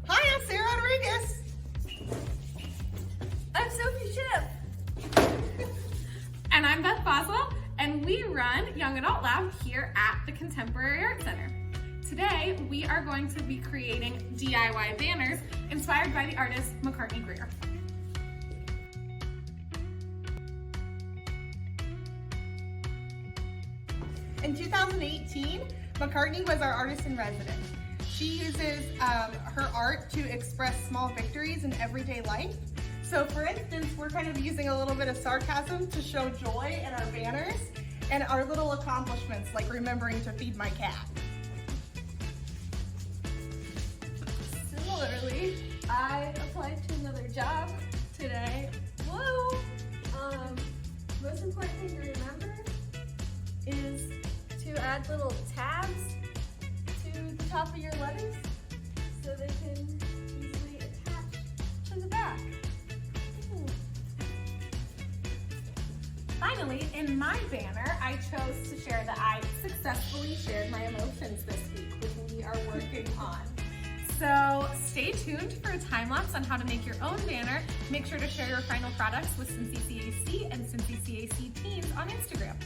Hi, I'm Sarah Rodriguez. I'm Sophie Ship. And I'm Beth Boswell, and we run Young Adult Lab here at the Contemporary Art Center. Today, we are going to be creating DIY banners inspired by the artist Macartney Greer. In 2018, Macartney was our artist in residence. She uses her art to express small victories in everyday life. So for instance, we're kind of using a little bit of sarcasm to show joy in our banners and our little accomplishments, like remembering to feed my cat. Similarly, I applied to another job today. Whoa! Most important thing to remember is to add little tabs to the top of your letters so they can easily attach to the back. Ooh. Finally, in my banner, I chose to share that I successfully shared my emotions this week, which we are working on. So stay tuned for a time lapse on how to make your own banner. Make sure to share your final products with Cincy CAC and Cincy CAC teams on Instagram.